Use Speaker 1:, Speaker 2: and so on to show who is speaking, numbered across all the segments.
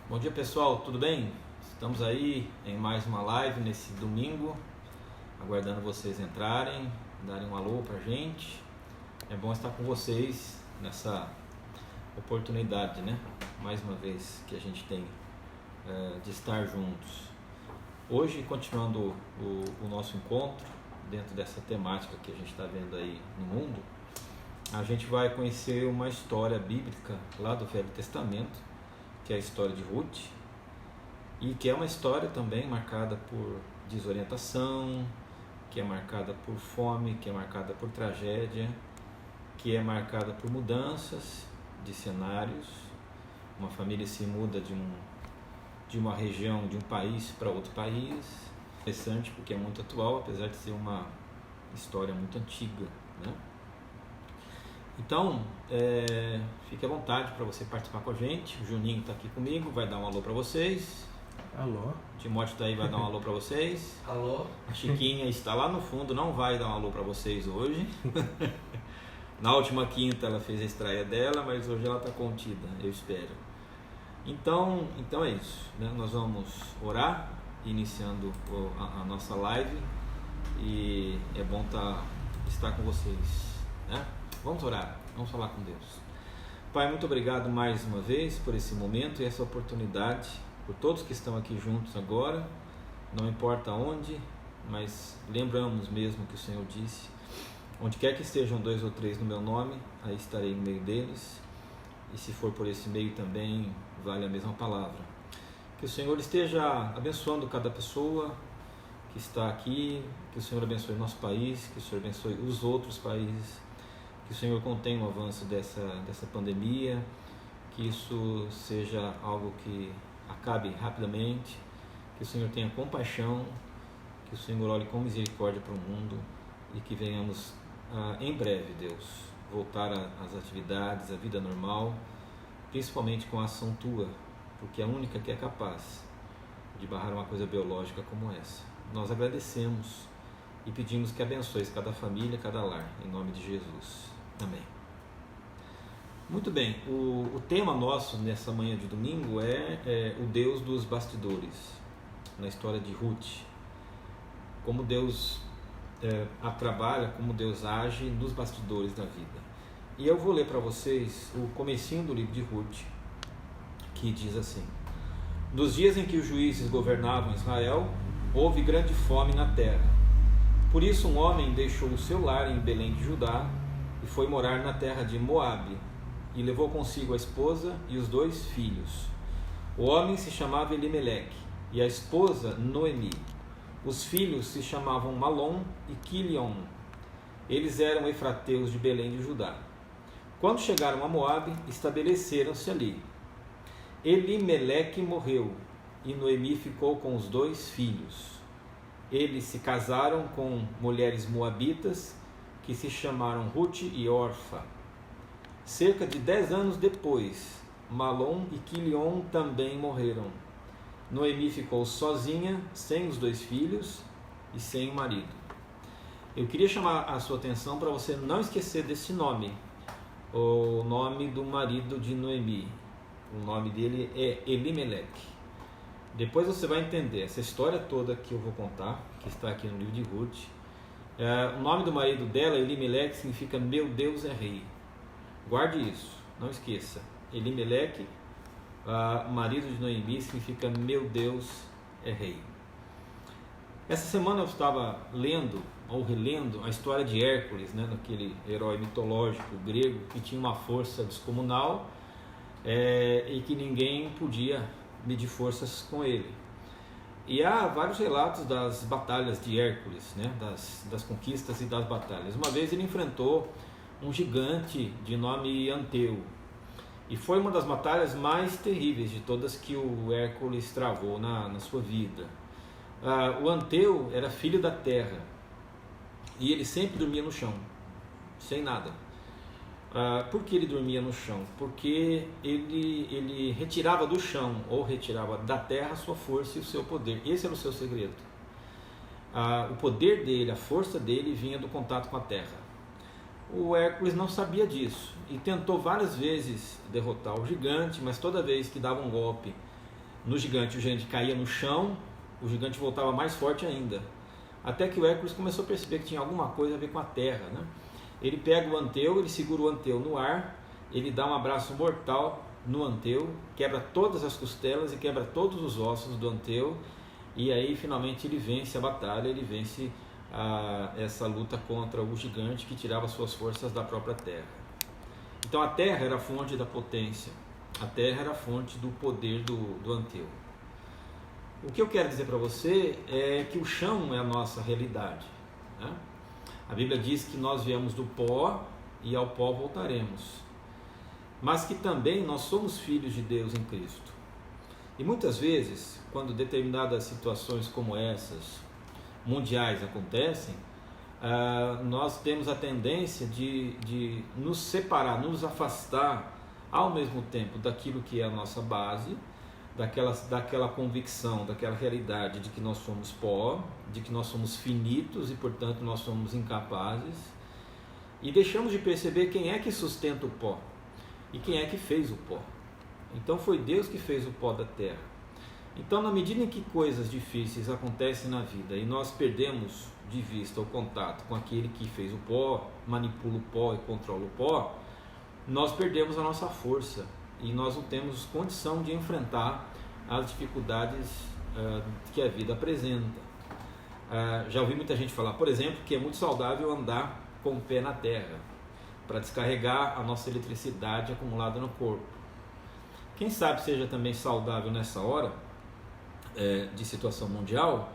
Speaker 1: Bom dia, pessoal, tudo bem? Estamos aí em mais uma live nesse domingo, aguardando vocês entrarem, darem um alô pra gente. É bom estar com vocês nessa oportunidade, né? Mais uma vez que a gente tem de estar juntos. Hoje, continuando o nosso encontro, dentro dessa temática que a gente está vendo aí no mundo, a gente vai conhecer uma história bíblica lá do Velho Testamento, que é a história de Ruth, e que é uma história também marcada por desorientação, que é marcada por fome, que é marcada por tragédia, que é marcada por mudanças de cenários. Uma família se muda de uma região, de um país para outro país. Interessante porque é muito atual, apesar de ser uma história muito antiga, né? Então, fique à vontade para você participar com a gente. O Juninho está aqui comigo, vai dar um alô para vocês.
Speaker 2: Alô.
Speaker 1: O Timóteo está aí, vai dar um alô para vocês.
Speaker 3: Alô.
Speaker 1: A Chiquinha está lá no fundo, não vai dar um alô para vocês hoje. Na última quinta ela fez a estreia dela, mas hoje ela está contida, eu espero. Então é isso, né? Nós vamos orar, iniciando a nossa live, e é bom estar com vocês, né? Vamos orar, vamos falar com Deus. Pai, muito obrigado mais uma vez por esse momento e essa oportunidade, por todos que estão aqui juntos agora, não importa onde, mas lembramos mesmo que o Senhor disse: onde quer que estejam 2 ou 3 no meu nome, aí estarei no meio deles, e se for por esse meio também, vale a mesma palavra. Que o Senhor esteja abençoando cada pessoa que está aqui, que o Senhor abençoe o nosso país, que o Senhor abençoe os outros países, que o Senhor contenha o avanço dessa pandemia, que isso seja algo que acabe rapidamente, que o Senhor tenha compaixão, que o Senhor olhe com misericórdia para o mundo e que venhamos em breve, Deus, voltar às atividades, à vida normal, principalmente com a ação Tua, porque é a única que é capaz de barrar uma coisa biológica como essa. Nós agradecemos e pedimos que abençoes cada família, cada lar, em nome de Jesus. Amém. Muito bem, o tema nosso nessa manhã de domingo é o Deus dos bastidores, na história de Ruth. Como Deus a trabalha, como Deus age nos bastidores da vida. E eu vou ler para vocês o comecinho do livro de Ruth, que diz assim: nos dias em que os juízes governavam Israel, houve grande fome na terra. Por isso um homem deixou o seu lar em Belém de Judá e foi morar na terra de Moabe, e levou consigo a esposa e os 2 filhos. O homem se chamava Elimeleque e a esposa Noemi. Os filhos se chamavam Malom e Quilion. Eles eram efrateus de Belém de Judá. Quando chegaram a Moabe, estabeleceram-se ali. Elimeleque morreu e Noemi ficou com os 2 filhos. Eles se casaram com mulheres moabitas que se chamaram Ruth e Orfa. Cerca de 10 anos depois, Malom e Quilion também morreram. Noemi ficou sozinha, sem os 2 filhos e sem o marido. Eu queria chamar a sua atenção para você não esquecer desse nome, o nome do marido de Noemi. O nome dele é Elimeleque. Depois você vai entender essa história toda que eu vou contar, que está aqui no livro de Ruth. O nome do marido dela, Elimeleque, significa meu Deus é rei. Guarde isso, não esqueça. Elimeleque, marido de Noemi, significa meu Deus é rei. Essa semana eu estava lendo ou relendo a história de Hércules, né, daquele herói mitológico grego que tinha uma força descomunal e que ninguém podia medir forças com ele. E há vários relatos das batalhas de Hércules, né, das conquistas e das batalhas. Uma vez ele enfrentou um gigante de nome Anteu, e foi uma das batalhas mais terríveis de todas que o Hércules travou na sua vida. O Anteu era filho da terra e ele sempre dormia no chão, sem nada. Por que ele dormia no chão? Porque ele retirava do chão, ou retirava da terra, a sua força e o seu poder. Esse era o seu segredo. O poder dele, a força dele vinha do contato com a terra. O Hércules não sabia disso e tentou várias vezes derrotar o gigante, mas toda vez que dava um golpe no gigante, o gigante caía no chão, o gigante voltava mais forte ainda. Até que o Hércules começou a perceber que tinha alguma coisa a ver com a terra, né? Ele pega o Anteu, ele segura o Anteu no ar, ele dá um abraço mortal no Anteu, quebra todas as costelas e quebra todos os ossos do Anteu, e aí finalmente ele vence a batalha, ele vence essa luta contra o gigante que tirava suas forças da própria terra. Então a terra era a fonte da potência, a terra era a fonte do poder do Anteu. O que eu quero dizer para você é que o chão é a nossa realidade, né? A Bíblia diz que nós viemos do pó e ao pó voltaremos, mas que também nós somos filhos de Deus em Cristo. E muitas vezes, quando determinadas situações como essas, mundiais, acontecem, nós temos a tendência de nos separar, nos afastar ao mesmo tempo daquilo que é a nossa base, daquela convicção, daquela realidade de que nós somos pó, de que nós somos finitos e portanto nós somos incapazes, e deixamos de perceber quem é que sustenta o pó e quem é que fez o pó. Então foi Deus que fez o pó da terra. Então, na medida em que coisas difíceis acontecem na vida e nós perdemos de vista o contato com aquele que fez o pó, manipula o pó e controla o pó, nós perdemos a nossa força e nós não temos condição de enfrentar as dificuldades que a vida apresenta. Já ouvi muita gente falar, por exemplo, que é muito saudável andar com o pé na terra para descarregar a nossa eletricidade acumulada no corpo. Quem sabe seja também saudável nessa hora de situação mundial,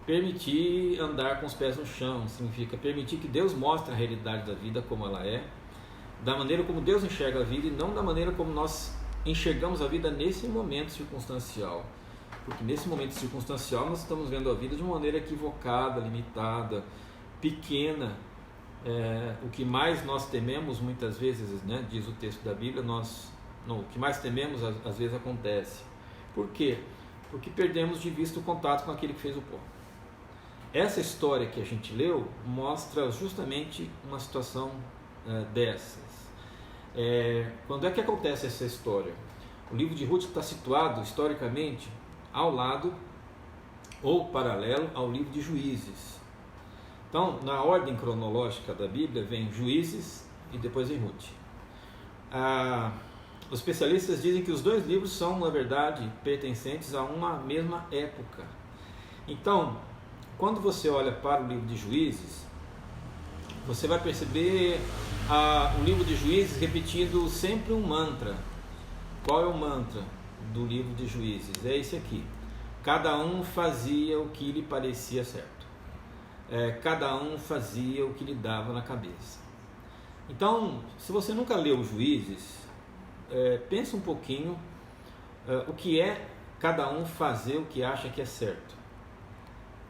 Speaker 1: permitir andar com os pés no chão, significa permitir que Deus mostre a realidade da vida como ela é, da maneira como Deus enxerga a vida e não da maneira como nós enxergamos a vida nesse momento circunstancial. Porque nesse momento circunstancial nós estamos vendo a vida de uma maneira equivocada, limitada, pequena. O que mais nós tememos muitas vezes, né, diz o texto da Bíblia, o que mais tememos às vezes acontece. Por quê? Porque perdemos de vista o contato com aquele que fez o pó. Essa história que a gente leu mostra justamente uma situação dessas. Quando é que acontece essa história? O livro de Ruth está situado historicamente ao lado ou paralelo ao livro de Juízes. Então, na ordem cronológica da Bíblia vem Juízes e depois vem Ruth. Os especialistas dizem que os dois livros são, na verdade, pertencentes a uma mesma época. Então, quando você olha para o livro de Juízes, você vai perceber o livro de Juízes repetindo sempre um mantra. Qual é o mantra do livro de Juízes? É esse aqui: cada um fazia o que lhe parecia certo. Cada um fazia o que lhe dava na cabeça. Então, se você nunca leu Juízes, pensa um pouquinho o que é cada um fazer o que acha que é certo.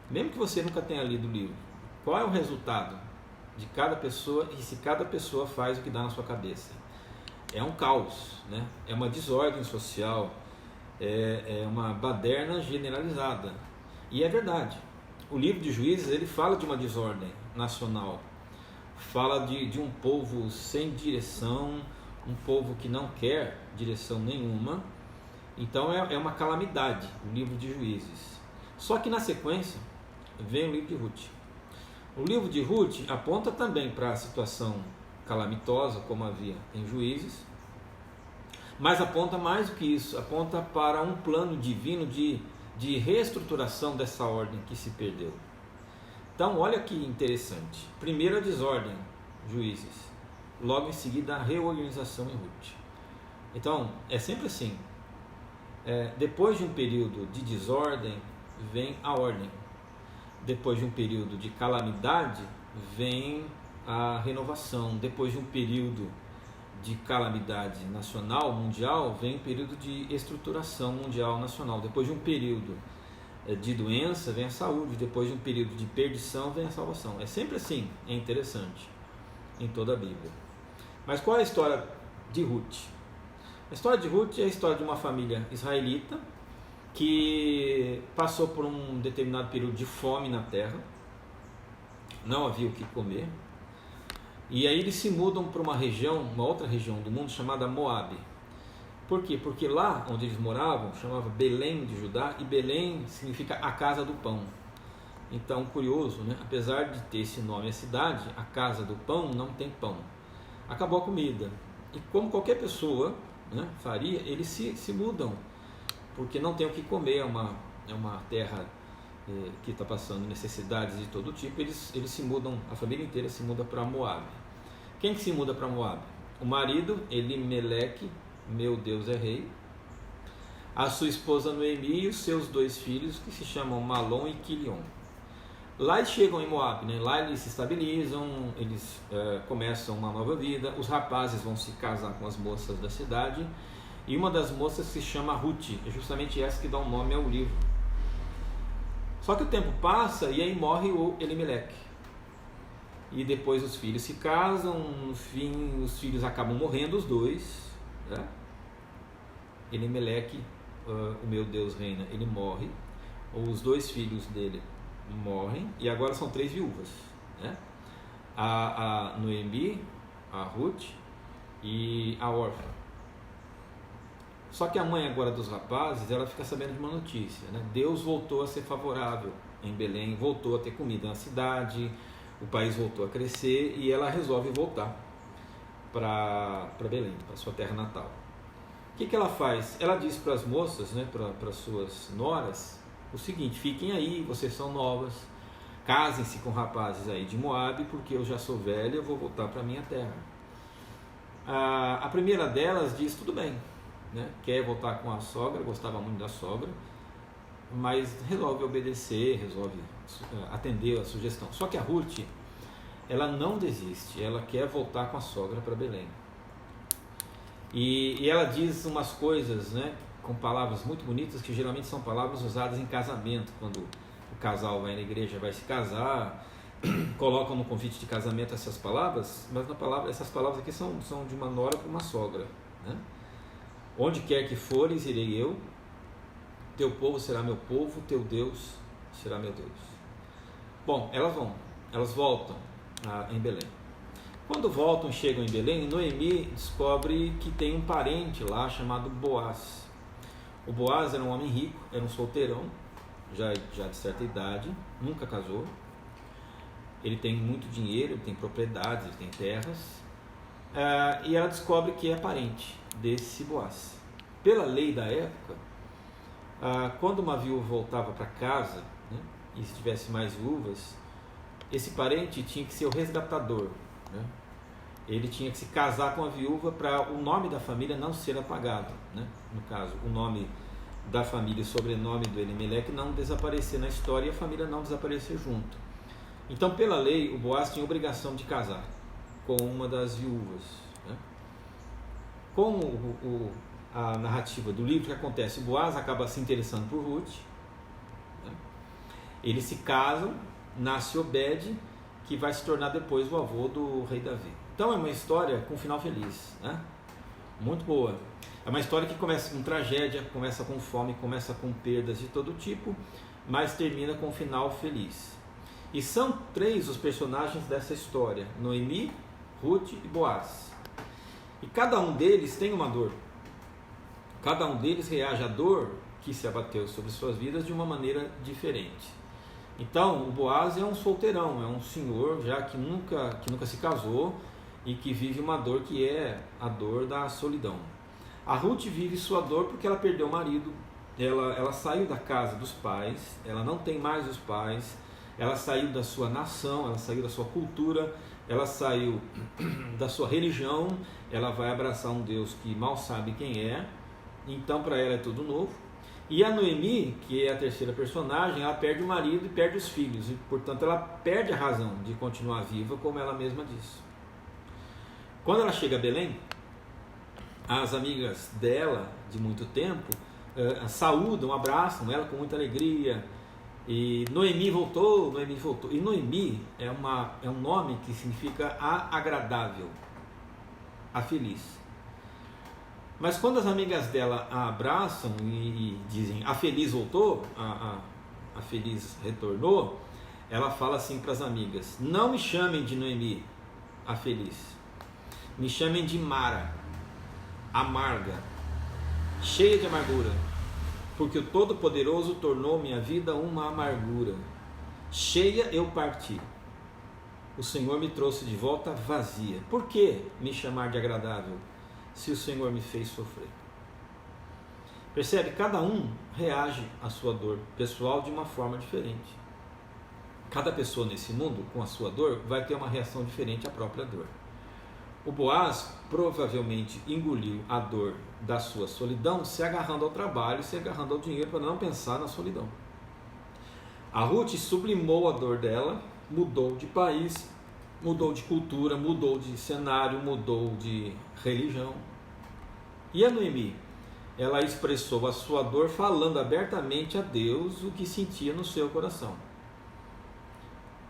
Speaker 1: Mesmo que você nunca tenha lido o livro, qual é o resultado de cada pessoa e se cada pessoa faz o que dá na sua cabeça? É um caos, né? É uma desordem social, é uma baderna generalizada. E é verdade. O livro de Juízes, ele fala de uma desordem nacional, fala de um povo sem direção, um povo que não quer direção nenhuma. Então é uma calamidade o livro de Juízes. Só que na sequência vem o livro de Ruth. O livro de Ruth aponta também para a situação calamitosa como havia em Juízes, mas aponta mais do que isso, aponta para um plano divino de reestruturação dessa ordem que se perdeu. Então olha que interessante. Primeiro a desordem, Juízes, logo em seguida a reorganização em Ruth. Então é sempre assim, depois de um período de desordem vem a ordem, depois de um período de calamidade vem a renovação, depois de um período de calamidade nacional, mundial, vem um período de estruturação mundial, nacional, depois de um período de doença vem a saúde, depois de um período de perdição vem a salvação. É sempre assim, é interessante em toda a Bíblia. Mas qual é a história de Ruth? A história de Ruth é a história de uma família israelita que passou por um determinado período de fome na terra, não havia o que comer, e aí eles se mudam para uma outra região do mundo chamada Moabe. Por quê? Porque lá onde eles moravam chamava Belém de Judá, e Belém significa a casa do pão. Então, curioso, né? Apesar de ter esse nome a cidade, a casa do pão não tem pão. Acabou a comida. E como qualquer pessoa, né, faria, eles se mudam, porque não tem o que comer, é uma terra que está passando necessidades de todo tipo. Eles se mudam, a família inteira se muda para Moabe. Quem que se muda para Moabe? O marido, Elimeleque, meu Deus é rei, a sua esposa Noemi e os seus 2 filhos, que se chamam Malom e Quilion. Lá eles chegam em Moabe, né? Lá eles se estabilizam, eles começam uma nova vida. Os rapazes vão se casar com as moças da cidade, e uma das moças se chama Ruth, é justamente essa que dá o nome ao livro. Só que o tempo passa e aí morre o Elimeleque, e depois os filhos se casam. No fim, os filhos acabam morrendo, os 2, né? Elimeleque, o meu Deus reina, ele morre, os 2 filhos dele morrem, e agora são 3 viúvas, né? A Noemi, a Ruth e a órfã. Só que a mãe agora dos rapazes, ela fica sabendo de uma notícia, né? Deus voltou a ser favorável em Belém, voltou a ter comida na cidade, o país voltou a crescer, e ela resolve voltar para Belém, para sua terra natal. O que ela faz? Ela diz para as moças, né, para suas noras, o seguinte: fiquem aí, vocês são novas, casem-se com rapazes aí de Moabe, porque eu já sou velha, eu vou voltar para a minha terra. A primeira delas diz: tudo bem, né? Quer voltar com a sogra, gostava muito da sogra, mas resolve obedecer, resolve atender a sugestão. Só que a Ruth, ela não desiste, ela quer voltar com a sogra para Belém. E ela diz umas coisas, né, com palavras muito bonitas, que geralmente são palavras usadas em casamento, quando o casal vai na igreja, vai se casar, colocam no convite de casamento essas palavras, mas essas palavras aqui são de uma nora para uma sogra, né? Onde quer que fores, irei eu, teu povo será meu povo, teu Deus será meu Deus. Bom, elas voltam em Belém. Quando voltam e chegam em Belém, Noemi descobre que tem um parente lá chamado Boaz. O Boaz era um homem rico, era um solteirão, já de certa idade, nunca casou. Ele tem muito dinheiro, ele tem propriedades, ele tem terras, e ela descobre que é parente desse Boaz. Pela lei da época, quando uma viúva voltava para casa, né, e se tivesse mais viúvas, esse parente tinha que ser o resgatador, né? Ele tinha que se casar com a viúva para o nome da família não ser apagado, né? No caso, o nome da família e o sobrenome do Elimeleque não desaparecer na história, e a família não desaparecer junto. Então, pela lei, o Boaz tinha obrigação de casar com uma das viúvas, né? Com a narrativa do livro, que acontece? O Boaz acaba se interessando por Ruth, né? Eles se casam, nasce Obed, que vai se tornar depois o avô do rei Davi. Então é uma história com um final feliz, né? Muito boa. É uma história que começa com tragédia, começa com fome, começa com perdas de todo tipo, mas termina com um final feliz. E são 3 os personagens dessa história: Noemi, Ruth e Boaz. E cada um deles tem uma dor. Cada um deles reage à dor que se abateu sobre suas vidas de uma maneira diferente. Então, o Boaz é um solteirão, é um senhor já que nunca se casou e que vive uma dor que é a dor da solidão. A Ruth vive sua dor porque ela perdeu o marido, ela saiu da casa dos pais, ela não tem mais os pais, ela saiu da sua nação, ela saiu da sua cultura, ela saiu da sua religião, ela vai abraçar um Deus que mal sabe quem é, então para ela é tudo novo. E a Noemi, que é a terceira personagem, ela perde o marido e perde os filhos, e portanto ela perde a razão de continuar viva, como ela mesma diz. Quando ela chega a Belém, as amigas dela de muito tempo saúdam, abraçam ela com muita alegria, e Noemi voltou. E Noemi é um nome que significa a agradável, a feliz. Mas quando as amigas dela a abraçam e dizem a feliz voltou, a feliz retornou, ela fala assim para as amigas: não me chamem de Noemi, a feliz, me chamem de Mara, amarga, cheia de amargura, porque o Todo-Poderoso tornou minha vida uma amargura. Cheia eu parti, o Senhor me trouxe de volta vazia. Por que me chamar de agradável, se o Senhor me fez sofrer? Percebe? Cada um reage à sua dor pessoal de uma forma diferente. Cada pessoa nesse mundo, com a sua dor, vai ter uma reação diferente à própria dor. O Boaz provavelmente engoliu a dor da sua solidão, se agarrando ao trabalho, se agarrando ao dinheiro, para não pensar na solidão. A Ruth sublimou a dor dela, mudou de país, mudou de cultura, mudou de cenário, mudou de religião. E a Noemi? Ela expressou a sua dor falando abertamente a Deus o que sentia no seu coração.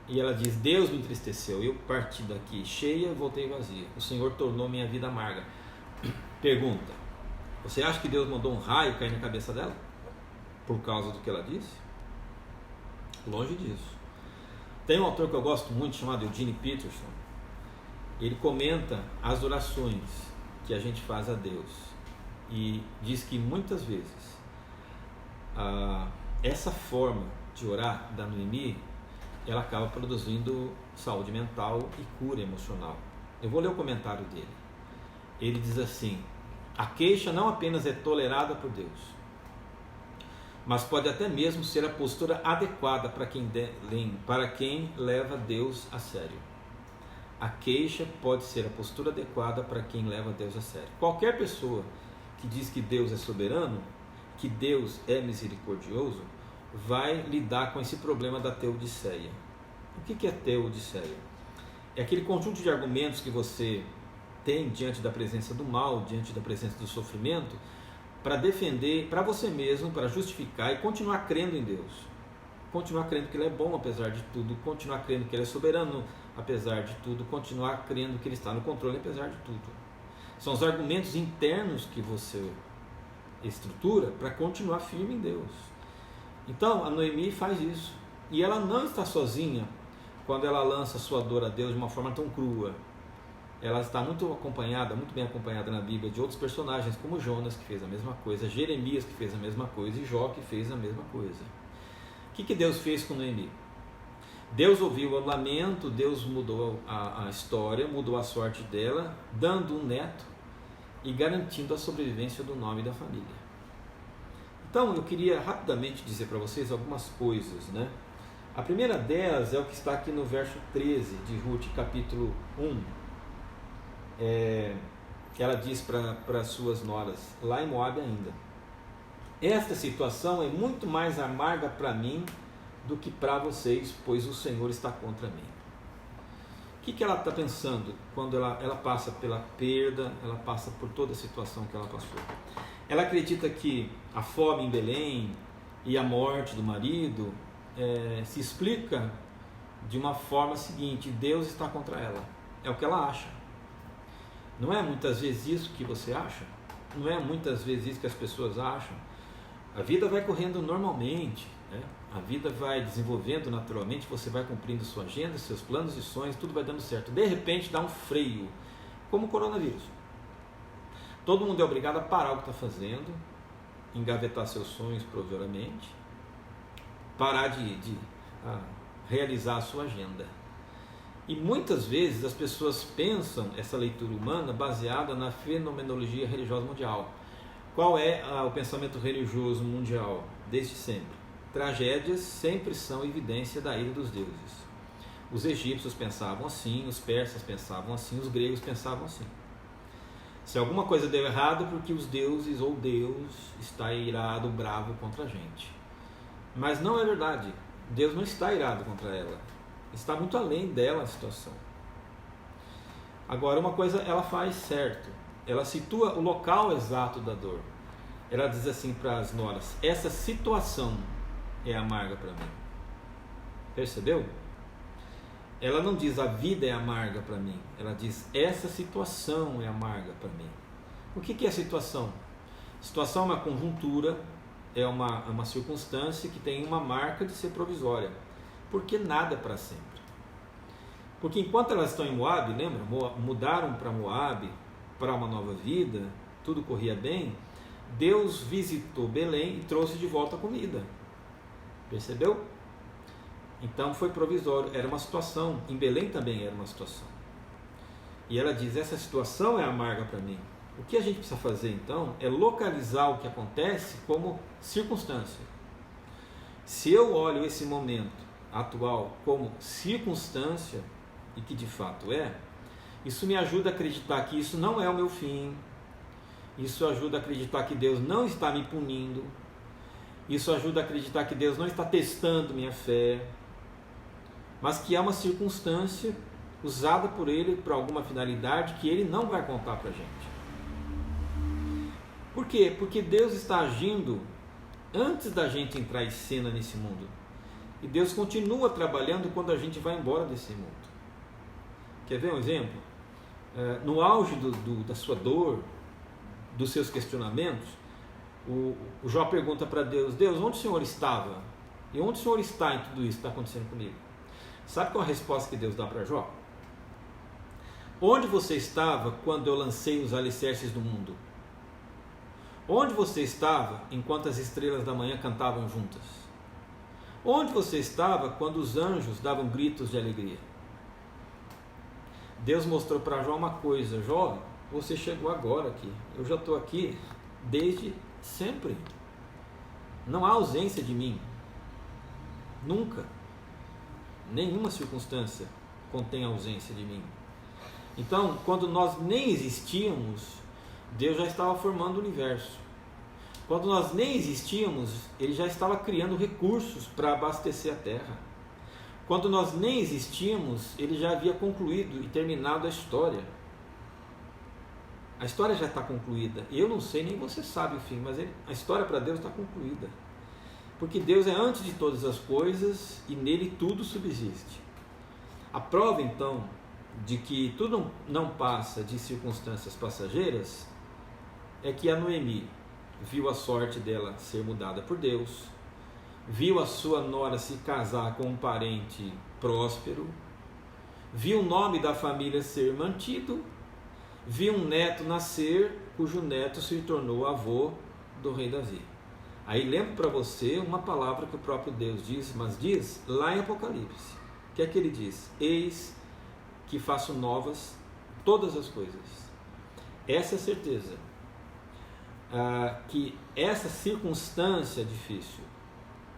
Speaker 1: E ela diz: Deus me entristeceu, eu parti daqui cheia e voltei vazia. O Senhor tornou minha vida amarga. Pergunta: você acha que Deus mandou um raio cair na cabeça dela? Por causa do que ela disse? Longe disso. Tem um autor que eu gosto muito chamado Eugene Peterson. Ele comenta as orações que a gente faz a Deus. E diz que muitas vezes essa forma de orar da Noemi, ela acaba produzindo saúde mental e cura emocional. Eu vou ler o comentário dele. Ele diz assim: a queixa não apenas é tolerada por Deus, mas pode até mesmo ser a postura adequada para quem leva Deus a sério. A queixa pode ser a postura adequada para quem leva Deus a sério. Qualquer pessoa que diz que Deus é soberano, que Deus é misericordioso, vai lidar com esse problema da teodiceia. O que é teodiceia? É aquele conjunto de argumentos que você tem diante da presença do mal, diante da presença do sofrimento, para defender para você mesmo, para justificar e continuar crendo em Deus. Continuar crendo que Ele é bom apesar de tudo, continuar crendo que Ele é soberano apesar de tudo, continuar crendo que Ele está no controle apesar de tudo. São os argumentos internos que você estrutura para continuar firme em Deus. Então, a Noemi faz isso. E ela não está sozinha quando ela lança sua dor a Deus de uma forma tão crua. Ela está muito bem acompanhada na Bíblia de outros personagens, como Jonas, que fez a mesma coisa, Jeremias, que fez a mesma coisa, e Jó, que fez a mesma coisa. O que Deus fez com Noemi? Deus ouviu o lamento, Deus mudou a história, mudou a sorte dela, dando um neto e garantindo a sobrevivência do nome da família. Então, eu queria rapidamente dizer para vocês algumas coisas, né? A primeira delas é o que está aqui no verso 13 de Ruth, capítulo 1. Ela diz para suas noras, lá em Moabe ainda: esta situação é muito mais amarga para mim do que para vocês, pois o Senhor está contra mim. O que ela está pensando quando ela passa pela perda, ela passa por toda a situação que ela passou? Ela acredita que a fome em Belém e a morte do marido se explica de uma forma seguinte: Deus está contra ela. É o que ela acha. Não é muitas vezes isso que você acha? Não é muitas vezes isso que as pessoas acham? A vida vai correndo normalmente, né? A vida vai desenvolvendo naturalmente, você vai cumprindo sua agenda, seus planos e sonhos, tudo vai dando certo. De repente dá um freio, como o coronavírus. Todo mundo é obrigado a parar o que está fazendo, engavetar seus sonhos provisoriamente, parar de realizar a sua agenda. E muitas vezes as pessoas pensam essa leitura humana baseada na fenomenologia religiosa mundial. Qual é o pensamento religioso mundial? Desde sempre. Tragédias sempre são evidência da ira dos deuses. Os egípcios pensavam assim, os persas pensavam assim, os gregos pensavam assim. Se alguma coisa deu errado, porque os deuses ou Deus está irado, bravo contra a gente. Mas não é verdade. Deus não está irado contra ela. Está muito além dela a situação. Agora, uma coisa ela faz certo. Ela situa o local exato da dor. Ela diz assim para as noras: essa situação é amarga para mim. Percebeu? Ela não diz a vida é amarga para mim. Ela diz essa situação é amarga para mim. O que é a situação? Situação é uma conjuntura, é uma circunstância que tem uma marca de ser provisória. Porque nada é para sempre. Porque enquanto elas estão em Moabe, lembra? Mudaram para Moabe, para uma nova vida, tudo corria bem. Deus visitou Belém e trouxe de volta a comida. Percebeu? Então foi provisório, era uma situação. Em Belém também era uma situação. E ela diz, essa situação é amarga para mim. O que a gente precisa fazer então é localizar o que acontece como circunstância. Se eu olho esse momento atual como circunstância, e que de fato é, isso me ajuda a acreditar que isso não é o meu fim, isso ajuda a acreditar que Deus não está me punindo, isso ajuda a acreditar que Deus não está testando minha fé, mas que é uma circunstância usada por Ele para alguma finalidade que Ele não vai contar para a gente. Por quê? Porque Deus está agindo antes da gente entrar em cena nesse mundo. E Deus continua trabalhando quando a gente vai embora desse mundo. Quer ver um exemplo? No auge da sua dor, dos seus questionamentos, o Jó pergunta para Deus, Deus, onde o Senhor estava? E onde o Senhor está em tudo isso que está acontecendo comigo? Sabe qual é a resposta que Deus dá para Jó? Onde você estava quando eu lancei os alicerces do mundo? Onde você estava enquanto as estrelas da manhã cantavam juntas? Onde você estava quando os anjos davam gritos de alegria? Deus mostrou para Jó uma coisa, Jó, você chegou agora aqui, eu já estou aqui desde sempre. Não há ausência de mim, nunca, nenhuma circunstância contém ausência de mim. Então, quando nós nem existíamos, Deus já estava formando o universo. Quando nós nem existíamos, Ele já estava criando recursos para abastecer a terra. Quando nós nem existíamos, Ele já havia concluído e terminado a história. A história já está concluída. Eu não sei, nem você sabe o fim, mas a história para Deus está concluída. Porque Deus é antes de todas as coisas e nele tudo subsiste. A prova, então, de que tudo não passa de circunstâncias passageiras é que a Noemi viu a sorte dela ser mudada por Deus, viu a sua nora se casar com um parente próspero, viu o nome da família ser mantido, viu um neto nascer, cujo neto se tornou avô do rei Davi. Aí lembro para você uma palavra que o próprio Deus diz, mas diz lá em Apocalipse. O que é que ele diz? Eis que faço novas todas as coisas. Essa é a certeza. Que essa circunstância difícil,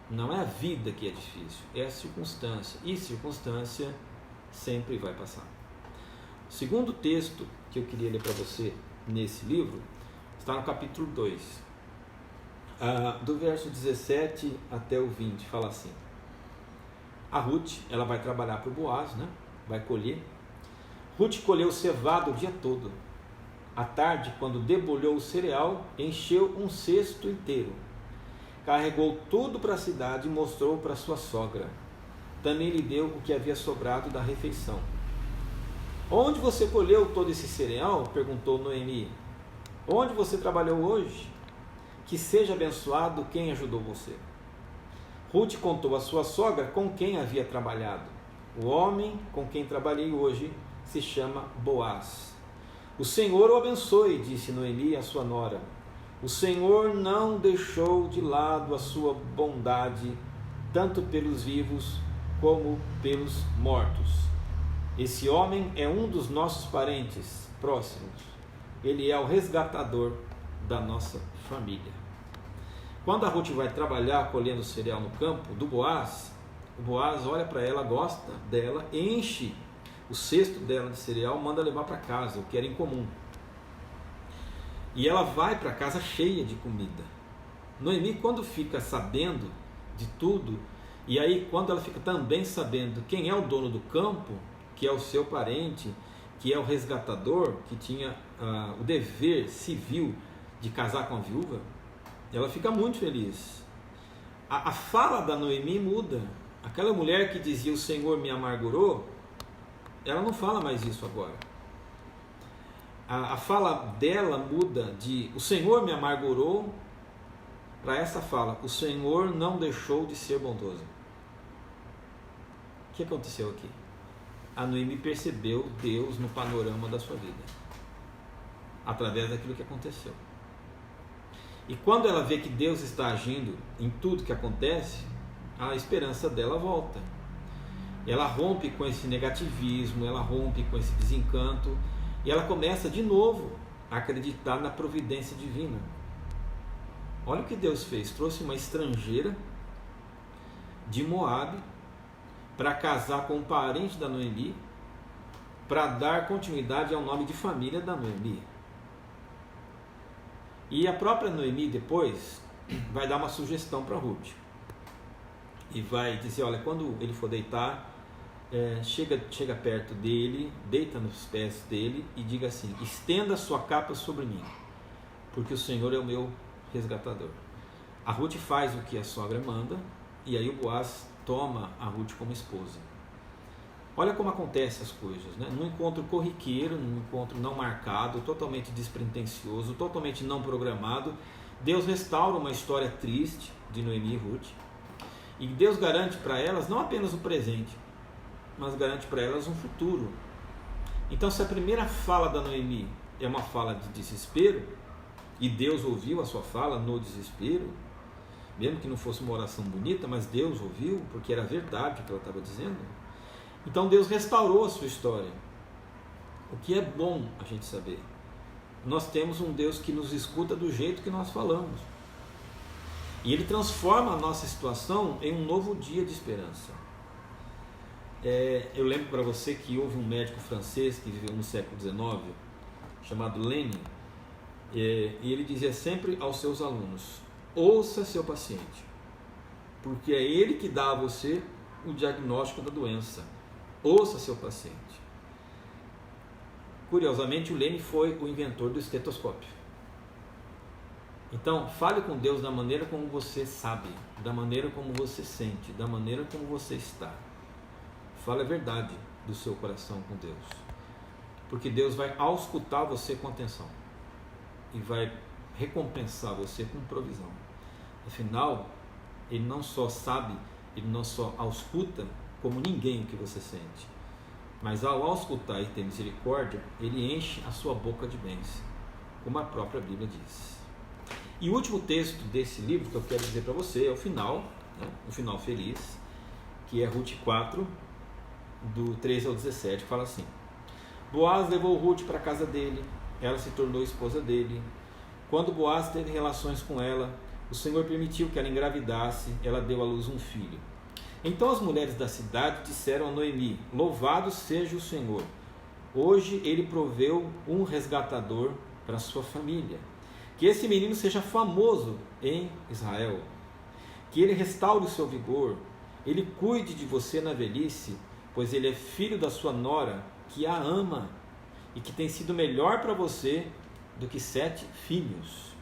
Speaker 1: não é a vida que é difícil, é a circunstância. E circunstância sempre vai passar. O segundo texto que eu queria ler para você nesse livro está no capítulo 2, do verso 17 até o 20, fala assim. A Ruth, ela vai trabalhar para o Boaz, né? Vai colher. Ruth colheu cevada o dia todo. À tarde, quando debulhou o cereal, encheu um cesto inteiro. Carregou tudo para a cidade e mostrou para sua sogra. Também lhe deu o que havia sobrado da refeição. Onde você colheu todo esse cereal? Perguntou Noemi. Onde você trabalhou hoje? Que seja abençoado quem ajudou você. Ruth contou à sua sogra com quem havia trabalhado. O homem com quem trabalhei hoje se chama Boaz. O Senhor o abençoe, disse Noemi à sua nora. O Senhor não deixou de lado a sua bondade, tanto pelos vivos como pelos mortos. Esse homem é um dos nossos parentes próximos. Ele é o resgatador da nossa família. Quando a Ruth vai trabalhar colhendo cereal no campo do Boaz, o Boaz olha para ela, gosta dela, enche o cesto dela de cereal, manda levar para casa, o que era incomum. E ela vai para casa cheia de comida. Noemi, quando fica sabendo de tudo, e aí quando ela fica também sabendo quem é o dono do campo, que é o seu parente, que é o resgatador, que tinha o dever civil de casar com a viúva, ela fica muito feliz. A fala da Noemi muda. Aquela mulher que dizia o Senhor me amargurou, ela não fala mais isso agora. A fala dela muda de o Senhor me amargurou para essa fala, o Senhor não deixou de ser bondoso. O que aconteceu aqui? A Noemi percebeu Deus no panorama da sua vida, através daquilo que aconteceu. E quando ela vê que Deus está agindo em tudo que acontece, a esperança dela volta. Ela rompe com esse negativismo, ela rompe com esse desencanto, e ela começa de novo a acreditar na providência divina. Olha o que Deus fez, trouxe uma estrangeira de Moabe para casar com um parente da Noemi, para dar continuidade ao nome de família da Noemi. E a própria Noemi depois vai dar uma sugestão para Ruth. E vai dizer, olha, quando ele for deitar, chega perto dele, deita nos pés dele e diga assim, estenda sua capa sobre mim, porque o Senhor é o meu resgatador. A Ruth faz o que a sogra manda, e aí o Boaz toma a Ruth como esposa. Olha como acontecem as coisas, né? Num encontro corriqueiro, num encontro não marcado, totalmente despretensioso, totalmente não programado, Deus restaura uma história triste de Noemi e Ruth, e Deus garante para elas não apenas o presente, mas garante para elas um futuro. Então, se a primeira fala da Noemi é uma fala de desespero, e Deus ouviu a sua fala no desespero, mesmo que não fosse uma oração bonita, mas Deus ouviu, porque era verdade o que ela estava dizendo, então Deus restaurou a sua história. O que é bom a gente saber. Nós temos um Deus que nos escuta do jeito que nós falamos. E Ele transforma a nossa situação em um novo dia de esperança. Eu lembro para você que houve um médico francês que viveu no século XIX, chamado Lenin, e ele dizia sempre aos seus alunos, ouça seu paciente, porque é ele que dá a você o diagnóstico da doença. Ouça seu paciente. Curiosamente, o Lenin foi o inventor do estetoscópio. Então, fale com Deus da maneira como você sabe, da maneira como você sente, da maneira como você está. Fale a verdade do seu coração com Deus, porque Deus vai auscultar você com atenção e vai recompensar você com provisão. Afinal, Ele não só sabe, Ele não só ausculta como ninguém o que você sente, mas ao auscultar e ter misericórdia, Ele enche a sua boca de bens, como a própria Bíblia diz. E o último texto desse livro que eu quero dizer para você é o final, né? O final feliz, que é Ruth 4, do 13 ao 17, que fala assim: Boaz levou Ruth para a casa dele, ela se tornou esposa dele. Quando Boaz teve relações com ela, o Senhor permitiu que ela engravidasse, ela deu à luz um filho. Então as mulheres da cidade disseram a Noemi, louvado seja o Senhor, hoje Ele proveu um resgatador para a sua família. Que esse menino seja famoso em Israel, que ele restaure o seu vigor, ele cuide de você na velhice, pois ele é filho da sua nora, que a ama e que tem sido melhor para você do que 7 filhos.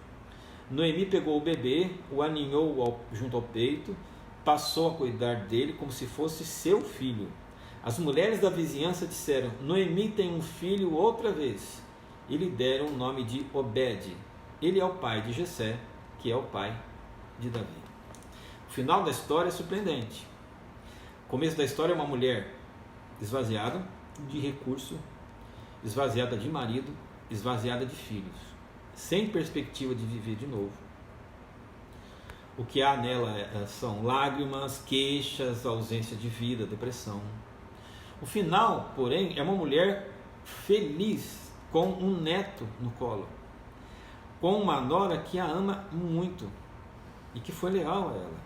Speaker 1: Noemi pegou o bebê, o aninhou junto ao peito, passou a cuidar dele como se fosse seu filho. As mulheres da vizinhança disseram, Noemi tem um filho outra vez, e lhe deram o nome de Obed. Ele é o pai de Jessé, que é o pai de Davi. O final da história é surpreendente. O começo da história é uma mulher esvaziada de recurso, esvaziada de marido, esvaziada de filhos, sem perspectiva de viver de novo. O que há nela são lágrimas, queixas, ausência de vida, depressão. O final, porém, é uma mulher feliz, com um neto no colo, com uma nora que a ama muito e que foi leal a ela.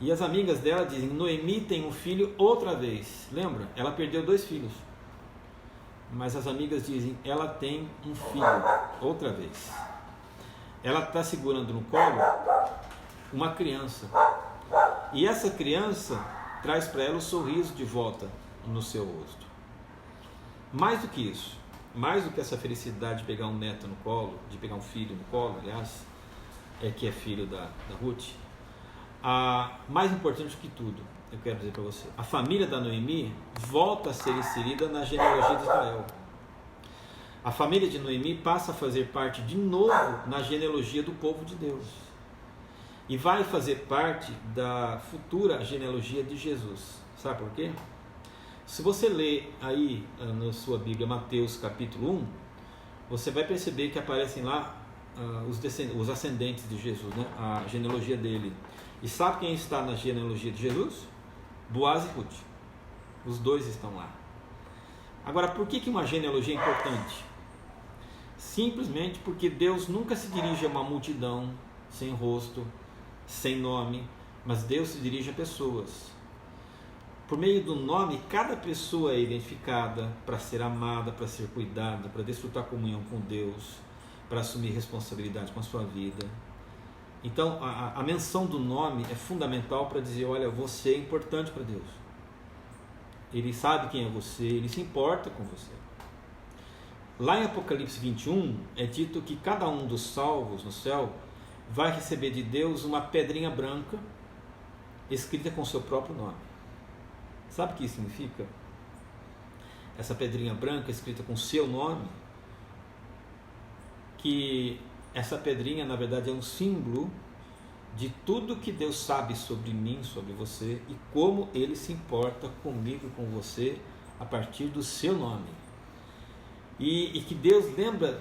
Speaker 1: E as amigas dela dizem, Noemi tem um filho outra vez. Lembra? Ela perdeu 2 filhos. Mas as amigas dizem, ela tem um filho outra vez. Ela está segurando no colo uma criança. E essa criança traz para ela o sorriso de volta no seu rosto. Mais do que isso, mais do que essa felicidade de pegar um neto no colo, de pegar um filho no colo, aliás, que é filho da Ruth, mais importante do que tudo, eu quero dizer para você, a família da Noemi volta a ser inserida na genealogia de Israel. A família de Noemi passa a fazer parte de novo na genealogia do povo de Deus. E vai fazer parte da futura genealogia de Jesus. Sabe por quê? Se você ler aí na sua Bíblia Mateus capítulo 1, você vai perceber que aparecem lá os ascendentes de Jesus, né? A genealogia dele. E sabe quem está na genealogia de Jesus? Boaz e Ruth. Os dois estão lá. Agora, por que uma genealogia é importante? Simplesmente porque Deus nunca se dirige a uma multidão sem rosto, sem nome, mas Deus se dirige a pessoas. Por meio do nome, cada pessoa é identificada para ser amada, para ser cuidada, para desfrutar comunhão com Deus, para assumir responsabilidade com a sua vida. Então, a menção do nome é fundamental para dizer, olha, você é importante para Deus. Ele sabe quem é você, Ele se importa com você. Lá em Apocalipse 21, é dito que cada um dos salvos no céu vai receber de Deus uma pedrinha branca escrita com seu próprio nome. Sabe o que isso significa? Essa pedrinha branca escrita com seu nome, que essa pedrinha na verdade é um símbolo de tudo que Deus sabe sobre mim, sobre você, e como Ele se importa comigo e com você a partir do seu nome. E que Deus lembra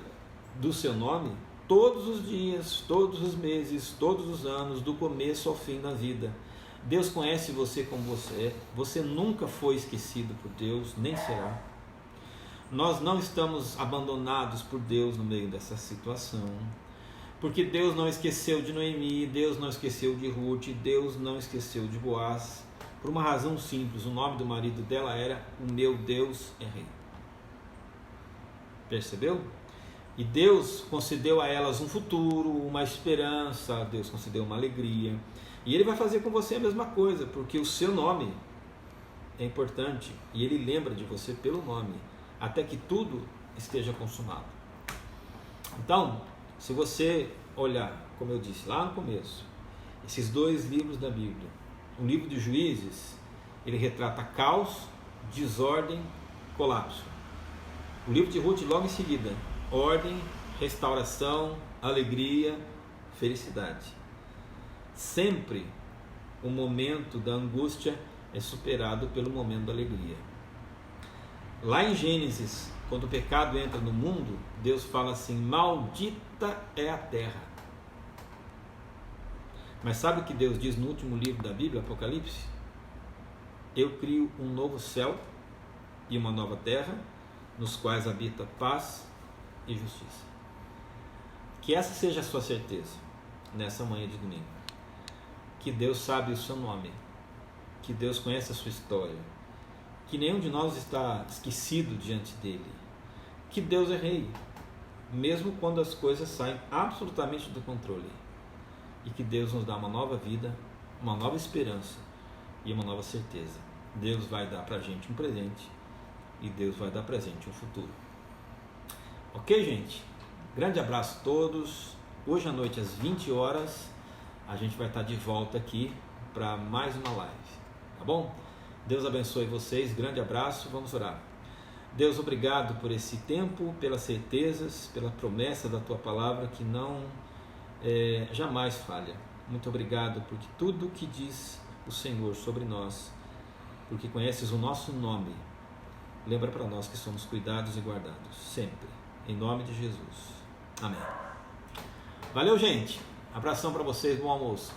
Speaker 1: do seu nome todos os dias, todos os meses, todos os anos, do começo ao fim da vida. Deus conhece você como você é. Você nunca foi esquecido por Deus, nem será. Nós não estamos abandonados por Deus no meio dessa situação, porque Deus não esqueceu de Noemi, Deus não esqueceu de Ruth, Deus não esqueceu de Boaz, por uma razão simples: o nome do marido dela era O Meu Deus é Rei. Percebeu? E Deus concedeu a elas um futuro, uma esperança, Deus concedeu uma alegria. E Ele vai fazer com você a mesma coisa, porque o seu nome é importante e Ele lembra de você pelo nome, até que tudo esteja consumado. Então, se você olhar, como eu disse lá no começo, esses dois livros da Bíblia, o livro de Juízes, ele retrata caos, desordem, colapso. O livro de Ruth, logo em seguida, ordem, restauração, alegria, felicidade. Sempre o momento da angústia é superado pelo momento da alegria. Lá em Gênesis, quando o pecado entra no mundo, Deus fala assim: maldita é a terra. Mas sabe o que Deus diz no último livro da Bíblia, Apocalipse? Eu crio um novo céu e uma nova terra, nos quais habita paz e justiça. Que essa seja a sua certeza nessa manhã de domingo. Que Deus sabe o seu nome, que Deus conhece a sua história, que nenhum de nós está esquecido diante dele, que Deus é rei, mesmo quando as coisas saem absolutamente do controle, e que Deus nos dá uma nova vida, uma nova esperança e uma nova certeza. Deus vai dar para a gente um presente e Deus vai dar para a gente um futuro. Ok, gente? Grande abraço a todos. Hoje à noite às 20 horas a gente vai estar de volta aqui para mais uma live, tá bom? Deus abençoe vocês, grande abraço, vamos orar. Deus, obrigado por esse tempo, pelas certezas, pela promessa da Tua Palavra que não jamais falha. Muito obrigado porque tudo que diz o Senhor sobre nós, porque conheces o nosso nome, lembra para nós que somos cuidados e guardados, sempre, em nome de Jesus. Amém. Valeu, gente. Abração para vocês, bom almoço.